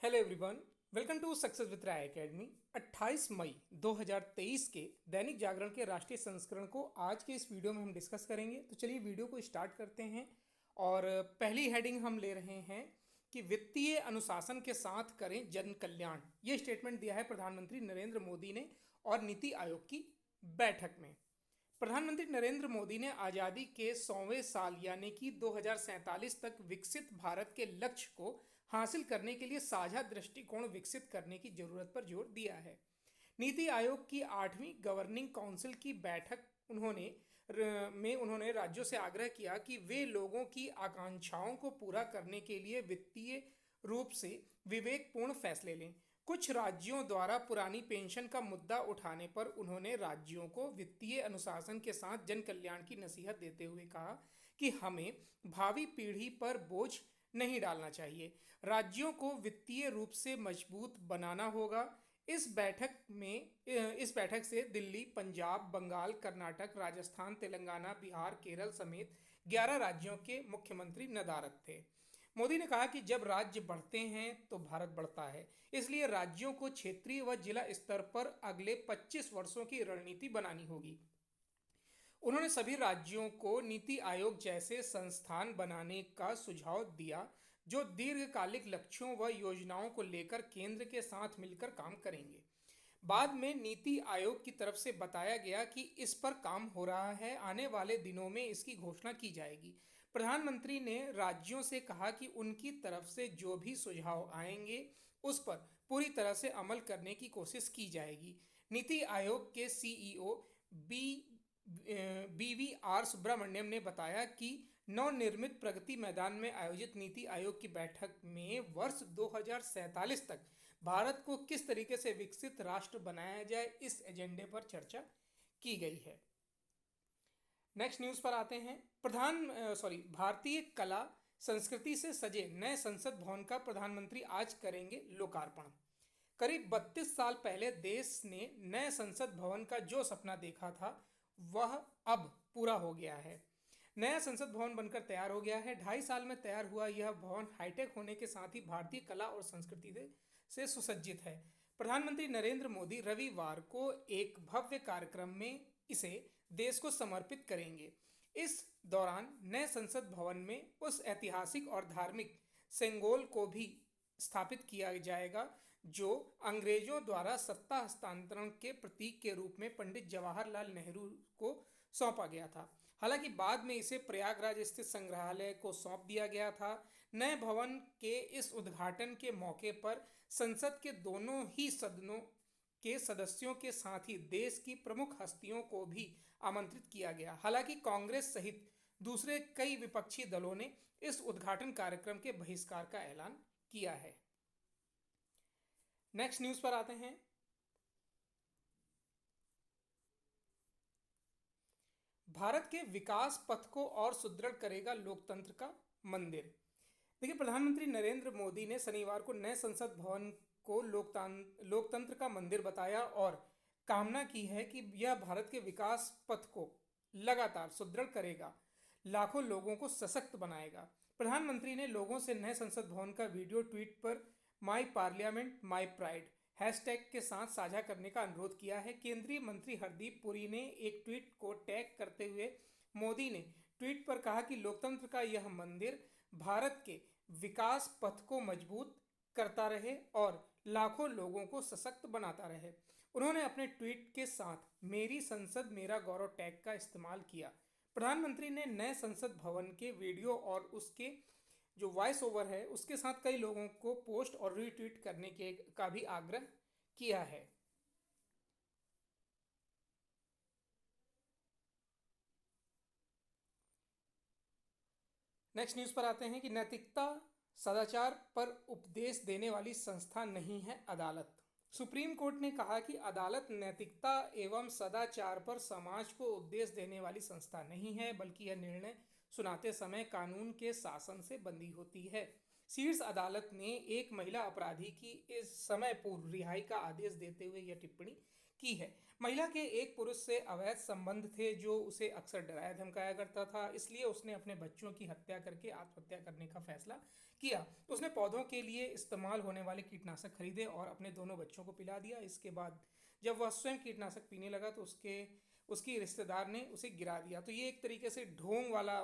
Hello everyone, welcome to success with Rai academy. 28 मई 2023 के दैनिक जागरण के राष्ट्रीय संस्करण को आज के इस वीडियो में हम डिस्कस करेंगे। तो चलिए वीडियो को स्टार्ट करते हैं। और पहली हेडिंग हम ले रहे हैं कि वित्तीय अनुशासन के साथ करें जन कल्याण। ये स्टेटमेंट दिया है प्रधानमंत्री नरेंद्र मोदी ने और नीति आयोग की बैठक में। प्रधानमंत्री नरेंद्र मोदी ने आज़ादी के 100वें साल यानी कि 2047 तक विकसित भारत के लक्ष्य को हासिल करने के लिए साझा दृष्टिकोण विकसित करने की जरूरत पर जोर दिया है। नीति आयोग की 8वीं गवर्निंग काउंसिल की बैठक उन्होंने राज्यों से आग्रह किया कि वे लोगों की आकांक्षाओं को पूरा करने के लिए वित्तीय रूप से विवेकपूर्ण फैसले लें। कुछ राज्यों द्वारा पुरानी पेंशन का मुद्दा उठाने पर उन्होंने राज्यों को वित्तीय अनुशासन के साथ जन कल्याण की नसीहत देते हुए कहा कि हमें भावी पीढ़ी पर बोझ नहीं डालना चाहिए। राज्यों को वित्तीय रूप से मजबूत बनाना होगा। इस बैठक से दिल्ली, पंजाब, बंगाल, कर्नाटक, राजस्थान, तेलंगाना, बिहार, केरल समेत 11 राज्यों के मुख्यमंत्री नदारद थे। मोदी ने कहा कि जब राज्य बढ़ते हैं तो भारत बढ़ता है, इसलिए राज्यों को क्षेत्रीय व जिला स्तर पर अगले 25 वर्षों की रणनीति बनानी होगी। उन्होंने सभी राज्यों को नीति आयोग जैसे संस्थान बनाने का सुझाव दिया जो दीर्घकालिक लक्ष्यों व योजनाओं को लेकर केंद्र के साथ मिलकर काम करेंगे। बाद में नीति आयोग की तरफ से बताया गया कि इस पर काम हो रहा है, आने वाले दिनों में इसकी घोषणा की जाएगी। प्रधानमंत्री ने राज्यों से कहा कि उनकी तरफ से जो भी सुझाव आएंगे उस पर पूरी तरह से अमल करने की कोशिश की जाएगी। नीति आयोग के सीईओ BVR सुब्रमण्यम ने बताया कि नवनिर्मित प्रगति मैदान में आयोजित नीति आयोग की बैठक में वर्ष 2047 तक भारत को किस तरीके से विकसित राष्ट्र बनाया जाए, इस एजेंडे पर चर्चा की गई है। नेक्स्ट न्यूज पर आते हैं। भारतीय कला संस्कृति से सजे नए संसद भवन का प्रधानमंत्री आज करेंगे लोकार्पण। करीब 32 साल पहले देश ने नए संसद भवन का जो सपना देखा था वह अब पूरा हो गया है। नया संसद भवन बनकर तैयार हो गया है। 2.5 साल में तैयार हुआ यह भवन हाईटेक होने के साथ ही भारतीय कला और संस्कृति से सुसज्जित है। प्रधानमंत्री नरेंद्र मोदी रविवार को एक भव्य कार्यक्रम में इसे देश को समर्पित करेंगे। इस दौरान नए संसद भवन में उस ऐतिहासिक और धार्मिक सेंगोल को भी स्थापित किया जाएगा जो अंग्रेजों द्वारा सत्ता हस्तांतरण के प्रतीक के रूप में पंडित जवाहरलाल नेहरू को सौंपा गया था। हालांकि बाद में इसे प्रयागराज स्थित संग्रहालय को सौंप दिया गया था। नए भवन के इस उद्घाटन के मौके पर संसद के दोनों ही सदनों के सदस्यों के साथ ही देश की प्रमुख हस्तियों को भी आमंत्रित किया गया। हालांकि कांग्रेस सहित दूसरे कई विपक्षी दलों ने इस उद्घाटन कार्यक्रम के बहिष्कार का ऐलान किया है। नेक्स्ट न्यूज पर आते हैं। भारत के विकास पथ को और सुदृढ़ करेगा लोकतंत्र का मंदिर। देखिए, प्रधानमंत्री नरेंद्र मोदी ने शनिवार को नए संसद भवन को लोकतंत्र का मंदिर बताया और कामना की है कि यह भारत के विकास पथ को लगातार सुदृढ़ करेगा, लाखों लोगों को सशक्त बनाएगा। प्रधानमंत्री ने लोगों से नए संसद भवन का वीडियो ट्वीट पर माई पार्लियामेंट माई प्राइड हैशटैग के साथ साझा करने का अनुरोध किया है। केंद्रीय मंत्री हरदीप पुरी ने एक ट्वीट को टैग करते हुए मोदी ने ट्वीट पर कहा कि लोकतंत्र का यह मंदिर भारत के विकास पथ को मजबूत करता रहे और लाखों लोगों को सशक्त बनाता रहे। उन्होंने अपने ट्वीट के साथ मेरी संसद मेरा गौरव टैग का इस्तेमाल किया। प्रधानमंत्री ने नए संसद भवन के वीडियो और उसके जो वॉइस ओवर है उसके साथ कई लोगों को पोस्ट और रीट्वीट करने का भी आग्रह किया है। नेक्स्ट न्यूज पर आते हैं कि नैतिकता सदाचार पर उपदेश देने वाली संस्था नहीं है अदालत। सुप्रीम कोर्ट ने कहा कि अदालत नैतिकता एवं सदाचार पर समाज को उपदेश देने वाली संस्था नहीं है, बल्कि यह निर्णय सुनाते समय कानून के शासन से बंधी होती है। शीर्ष अदालत ने एक महिला अपराधी की इस समय पूर्व रिहाई का आदेश देते हुए यह टिप्पणी की है। महिला के एक पुरुष से अवैध संबंध थे जो उसे अक्सर डराया धमकाया करता था, इसलिए उसने अपने बच्चों की हत्या करके आत्महत्या करने का फैसला किया तो उसने पौधों के लिए इस्तेमाल होने वाले कीटनाशक खरीदे और अपने दोनों बच्चों को पिला दिया। इसके बाद जब वह स्वयं कीटनाशक पीने लगा तो उसकी रिश्तेदार ने उसे गिरा दिया। तो ये एक तरीके से ढोंग वाला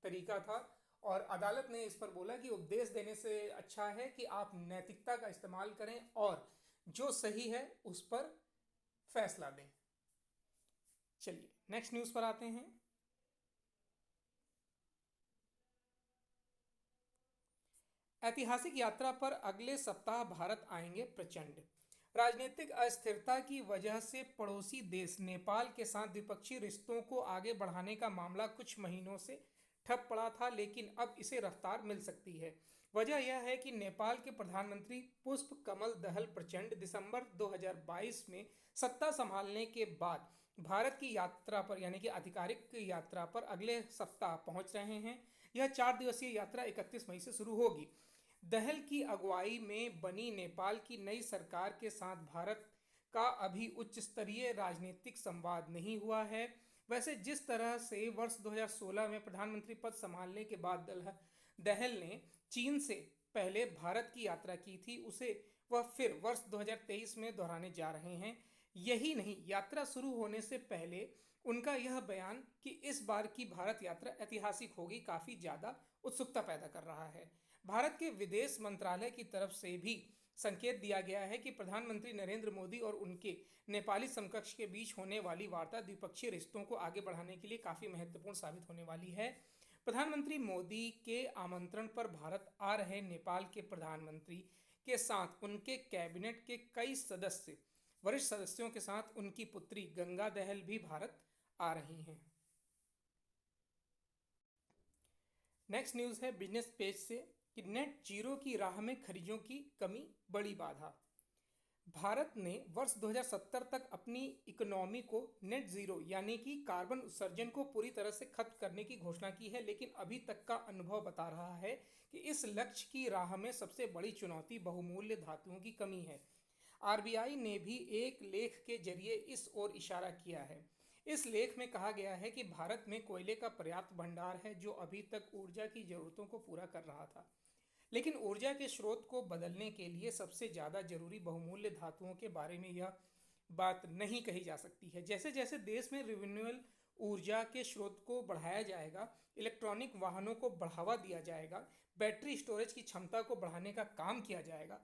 तरीका था और अदालत ने इस पर बोला कि उपदेश देने से अच्छा है कि आप नैतिकता का इस्तेमाल करें और जो सही है उस पर फैसला दें। चलिए नेक्स्ट न्यूज़ पर आते हैं। ऐतिहासिक यात्रा पर अगले सप्ताह भारत आएंगे प्रचंड। राजनीतिक अस्थिरता की वजह से पड़ोसी देश नेपाल के साथ द्विपक्षीय रिश्तों को आगे बढ़ाने का मामला कुछ महीनों से ठप पड़ा था, लेकिन अब इसे रफ्तार मिल सकती है। वजह यह है कि नेपाल के प्रधानमंत्री पुष्प कमल दहल प्रचंड दिसंबर 2022 में सत्ता संभालने के बाद भारत की यात्रा पर यानी कि आधिकारिक यात्रा पर अगले सप्ताह पहुंच रहे हैं। यह 4 दिवसीय यात्रा 31 मई से शुरू होगी। दहल की अगुवाई में बनी नेपाल की नई सरकार के साथ भारत का अभी उच्च स्तरीय राजनीतिक संवाद नहीं हुआ है। वैसे जिस तरह से वर्ष 2016 में प्रधानमंत्री पद संभालने के बाद दहल ने चीन से पहले भारत की यात्रा की थी, उसे वह फिर वर्ष 2023 में दोहराने जा रहे हैं। यही नहीं, यात्रा शुरू होने से पहले उनका यह बयान कि इस बार की भारत यात्रा ऐतिहासिक होगी काफ़ी ज़्यादा उत्सुकता पैदा कर रहा है। भारत के विदेश मंत्रालय की तरफ से भी संकेत दिया गया है कि प्रधानमंत्री नरेंद्र मोदी और उनके नेपाली समकक्ष के बीच होने वाली वार्ता द्विपक्षीय रिश्तों को आगे बढ़ाने के लिए काफ़ी महत्वपूर्ण साबित होने वाली है। प्रधानमंत्री मोदी के आमंत्रण पर भारत आ रहे नेपाल के प्रधानमंत्री के साथ उनके कैबिनेट के कई वरिष्ठ सदस्यों के साथ उनकी पुत्री गंगा दहल भी भारत आ रही हैं। नेक्स्ट न्यूज़ है बिजनेस पेज से कि नेट जीरो की राह में खनिजों की कमी बड़ी बाधा। भारत ने वर्ष 2070 तक अपनी इकोनॉमी को नेट जीरो यानी कि कार्बन उत्सर्जन को पूरी तरह से खत्म करने की घोषणा की है, लेकिन अभी तक का अनुभव बता रहा है कि इस लक्ष्य की राह में सबसे बड़ी चुनौती बहुमूल्य धातुओं की कमी है। आरबीआई ने भी एक लेख के जरिए इस ओर इशारा किया है। इस लेख में कहा गया है कि भारत में कोयले का पर्याप्त भंडार है जो अभी तक ऊर्जा की ज़रूरतों को पूरा कर रहा था, लेकिन ऊर्जा के स्रोत को बदलने के लिए सबसे ज़्यादा जरूरी बहुमूल्य धातुओं के बारे में यह बात नहीं कही जा सकती है। जैसे जैसे देश में रिन्यूएबल ऊर्जा के स्रोत को बढ़ाया जाएगा, इलेक्ट्रॉनिक वाहनों को बढ़ावा दिया जाएगा, बैटरी स्टोरेज की क्षमता को बढ़ाने का काम किया जाएगा,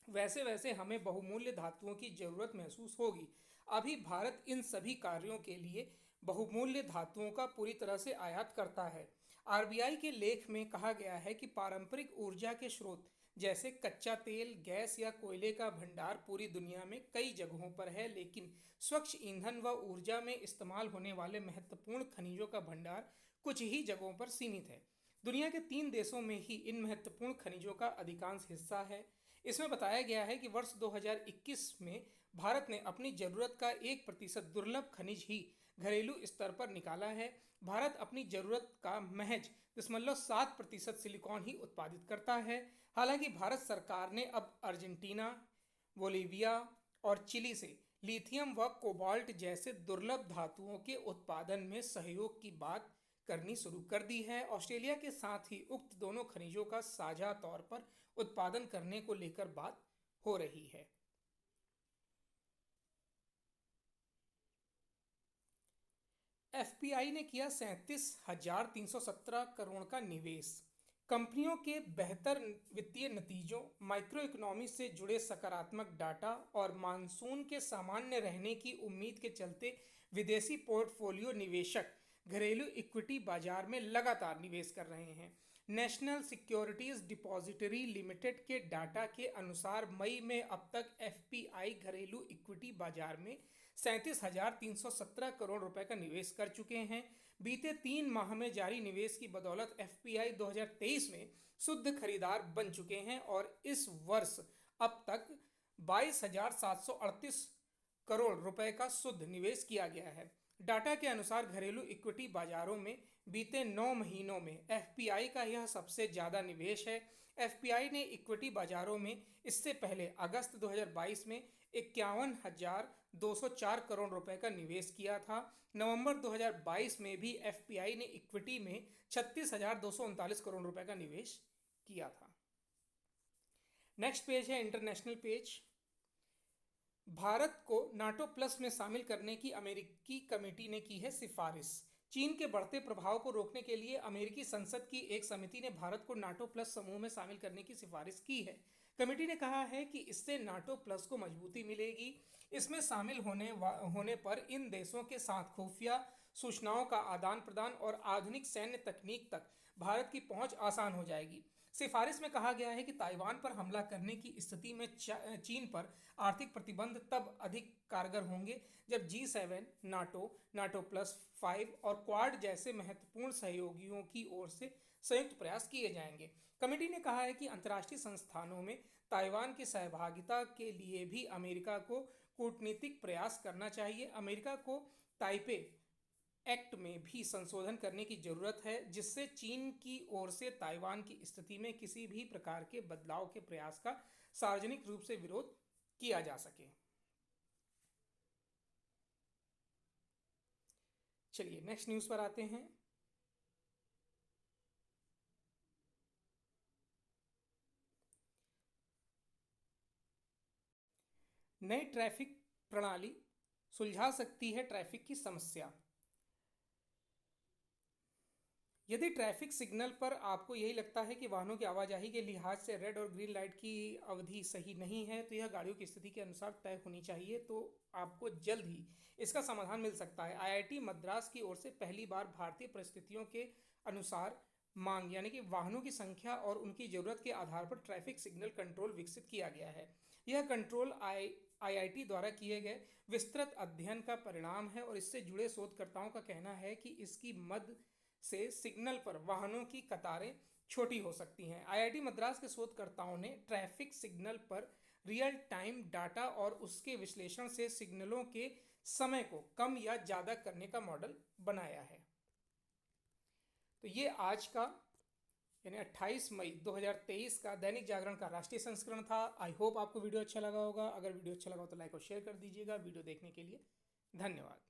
वैसे वैसे हमें बहुमूल्य धातुओं की ज़रूरत महसूस होगी। अभी भारत इन सभी कार्यों के लिए बहुमूल्य धातुओं का पूरी तरह से आयात करता है। आरबीआई के लेख में कहा गया है कि पारंपरिक ऊर्जा के स्रोत जैसे कच्चा तेल, गैस या कोयले का भंडार पूरी दुनिया में कई जगहों पर है, लेकिन स्वच्छ ईंधन व ऊर्जा में इस्तेमाल होने वाले महत्वपूर्ण खनिजों का भंडार कुछ ही जगहों पर सीमित है। दुनिया के 3 देशों में ही इन महत्वपूर्ण खनिजों का अधिकांश हिस्सा है। इसमें बताया गया है कि वर्ष 2021 में भारत ने अपनी ज़रूरत का 1% दुर्लभ खनिज ही घरेलू स्तर पर निकाला है। भारत अपनी ज़रूरत का महज 0.7% सिलिकॉन ही उत्पादित करता है। हालांकि भारत सरकार ने अब अर्जेंटीना, बोलीविया और चिली से लिथियम व कोबाल्ट जैसे दुर्लभ धातुओं के उत्पादन में सहयोग की बात करनी शुरू कर दी है। ऑस्ट्रेलिया के साथ ही उक्त दोनों खनिजों का साझा तौर पर उत्पादन करने को लेकर बात हो रही है। एफपीआई ने किया 37,317 करोड़ का निवेश। कंपनियों के बेहतर वित्तीय नतीजों, माइक्रो इकोनॉमी से जुड़े सकारात्मक डाटा और मानसून के सामान्य रहने की उम्मीद के चलते विदेशी पोर्टफोलियो निवेशक घरेलू इक्विटी बाजार में लगातार निवेश कर रहे हैं। नेशनल सिक्योरिटीज डिपॉजिटरी लिमिटेड के डाटा के अनुसार मई में अब तक एफपीआई घरेलू इक्विटी बाजार में 37,317 करोड़ रुपए का निवेश कर चुके हैं। बीते 3 माह में जारी निवेश की बदौलत एफपीआई 2023 में शुद्ध खरीदार बन चुके हैं और इस वर्ष अब तक 22,738 करोड़ रुपए का शुद्ध निवेश किया गया है। डाटा के अनुसार घरेलू इक्विटी बाजारों में बीते 9 महीनों में एफपीआई का यह सबसे ज़्यादा निवेश है। एफपीआई ने इक्विटी बाजारों में इससे पहले अगस्त 2022 में 51,204 करोड़ रुपए का निवेश किया था। नवंबर 2022 में भी एफपीआई ने इक्विटी में 36,239 करोड़ रुपए का निवेश किया था। नेक्स्ट पेज है इंटरनेशनल पेज। भारत को नाटो प्लस में शामिल करने की अमेरिकी कमेटी ने की है सिफारिश। चीन के बढ़ते प्रभाव को रोकने के लिए अमेरिकी संसद की एक समिति ने भारत को नाटो प्लस समूह में शामिल करने की सिफारिश की है। कमेटी ने कहा है कि इससे नाटो प्लस को मजबूती मिलेगी। इसमें शामिल होने पर इन देशों के साथ खुफिया सूचनाओं का आदान प्रदान और आधुनिक सैन्य तकनीक तक भारत की पहुंच आसान हो जाएगी। सिफारिश में कहा गया है कि ताइवान पर हमला करने की स्थिति में चीन पर आर्थिक प्रतिबंध तब अधिक कारगर होंगे जब G7, नाटो प्लस 5 और क्वाड जैसे महत्वपूर्ण सहयोगियों की ओर से संयुक्त प्रयास किए जाएंगे। कमेटी ने कहा है कि अंतर्राष्ट्रीय संस्थानों में ताइवान की सहभागिता के लिए भी अमेरिका को कूटनीतिक प्रयास करना चाहिए। अमेरिका को ताइपे एक्ट में भी संशोधन करने की जरूरत है, जिससे चीन की ओर से ताइवान की स्थिति में किसी भी प्रकार के बदलाव के प्रयास का सार्वजनिक रूप से विरोध किया जा सके। चलिए नेक्स्ट न्यूज पर आते हैं। नई ट्रैफिक प्रणाली सुलझा सकती है ट्रैफिक की समस्या। यदि ट्रैफिक सिग्नल पर आपको यही लगता है कि वाहनों की आवाजाही के लिहाज से रेड और ग्रीन लाइट की अवधि सही नहीं है, तो यह गाड़ियों की स्थिति के अनुसार तय होनी चाहिए, तो आपको जल्द ही इसका समाधान मिल सकता है। आईआईटी मद्रास की ओर से पहली बार भारतीय परिस्थितियों के अनुसार मांग यानी कि वाहनों की संख्या और उनकी जरूरत के आधार पर ट्रैफिक सिग्नल कंट्रोल विकसित किया गया है। यह कंट्रोल आईआईटी द्वारा किए गए विस्तृत अध्ययन का परिणाम है और इससे जुड़े शोधकर्ताओं का कहना है कि इसकी मद से सिग्नल पर वाहनों की कतारें छोटी हो सकती हैं। आईआईटी मद्रास के शोधकर्ताओं ने ट्रैफिक सिग्नल पर रियल टाइम डाटा और उसके विश्लेषण से सिग्नलों के समय को कम या ज़्यादा करने का मॉडल बनाया है। तो ये आज का यानी 28 मई 2023 का दैनिक जागरण का राष्ट्रीय संस्करण था। आई होप आपको वीडियो अच्छा लगा होगा। अगर वीडियो अच्छा लगा हो तो लाइक और शेयर कर दीजिएगा। वीडियो देखने के लिए धन्यवाद।